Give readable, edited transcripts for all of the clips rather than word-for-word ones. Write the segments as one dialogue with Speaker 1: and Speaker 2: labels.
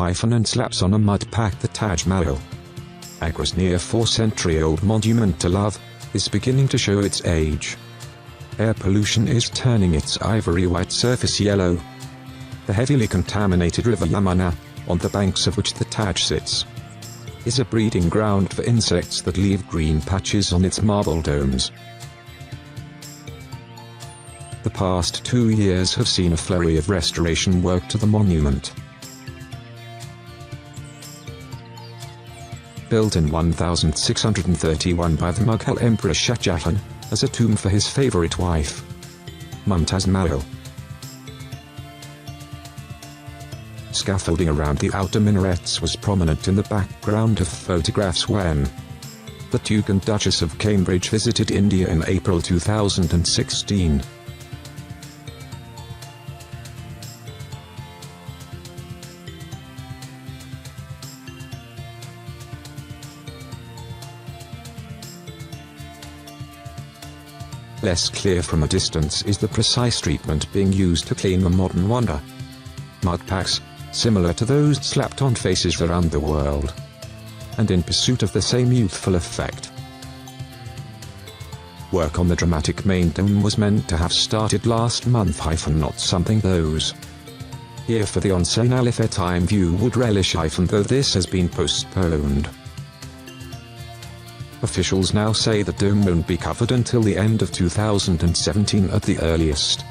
Speaker 1: and slaps on a mud pack. The Taj Mahal, Agra's near 4-century-old monument to love, is beginning to show its age. Air pollution is turning its ivory-white surface yellow. The heavily contaminated river Yamuna, on the banks of which the Taj sits, is a breeding ground for insects that leave green patches on its marble domes. The past 2 years have seen a flurry of restoration work to the monument. Built in 1631 by the Mughal Emperor Shah Jahan, as a tomb for his favorite wife, Mumtaz Mahal. Scaffolding around the outer minarets was prominent in the background of photographs when the Duke and Duchess of Cambridge visited India in April 2016. Less clear from a distance is the precise treatment being used to clean the modern wonder. Mud packs, similar to those slapped on faces around the world, and in pursuit of the same youthful effect. Work on the dramatic main dome was meant to have started last month, not something those here for the on-scene Alifet time view would relish, though this has been postponed. Officials now say the dome won't be covered until the end of 2017 at the earliest,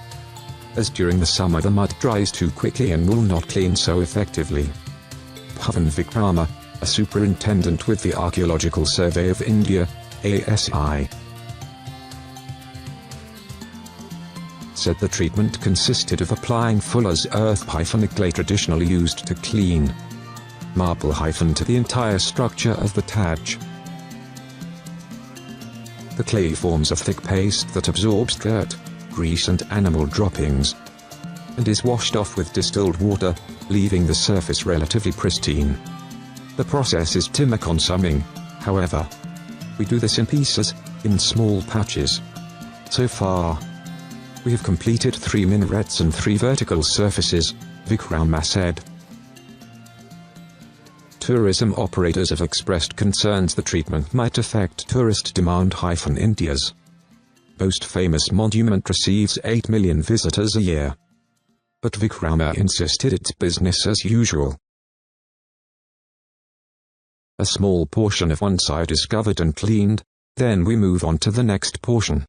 Speaker 1: as during the summer the mud dries too quickly and will not clean so effectively. Bhavan Vikrama, a superintendent with the Archaeological Survey of India, ASI, said the treatment consisted of applying fuller's earth a clay traditionally used to clean marble to the entire structure of the Taj. The clay forms a thick paste that absorbs dirt, grease and animal droppings, and is washed off with distilled water, leaving the surface relatively pristine. The process is time-consuming, however. We do this in pieces, in small patches. So far, we have completed 3 minarets and 3 vertical surfaces, Vikrama said. Tourism operators have expressed concerns the treatment might affect tourist demand. India's most famous monument receives 8 million visitors a year. But Vikrama insisted it's business as usual. A small portion of one side is covered and cleaned, then we move on to the next portion.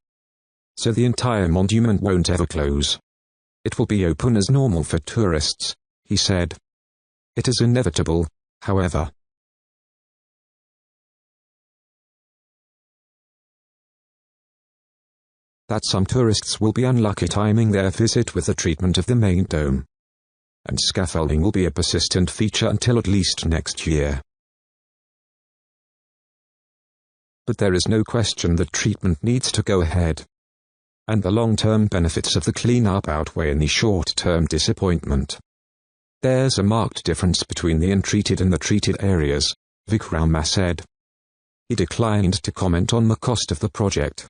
Speaker 1: So the entire monument won't ever close. It will be open as normal for tourists, he said. It is inevitable, however, that some tourists will be unlucky timing their visit with the treatment of the main dome, and scaffolding will be a persistent feature until at least next year. But there is no question that treatment needs to go ahead, and the long-term benefits of the clean-up outweigh any short-term disappointment. There's a marked difference between the untreated and the treated areas, Vikrama said. He declined to comment on the cost of the project,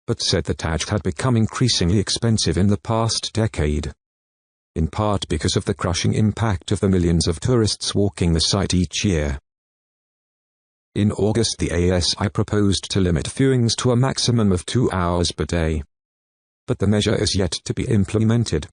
Speaker 1: but said the Taj had become increasingly expensive in the past decade, in part because of the crushing impact of the millions of tourists walking the site each year. In August, the ASI proposed to limit viewings to a maximum of 2 hours per day, but the measure is yet to be implemented.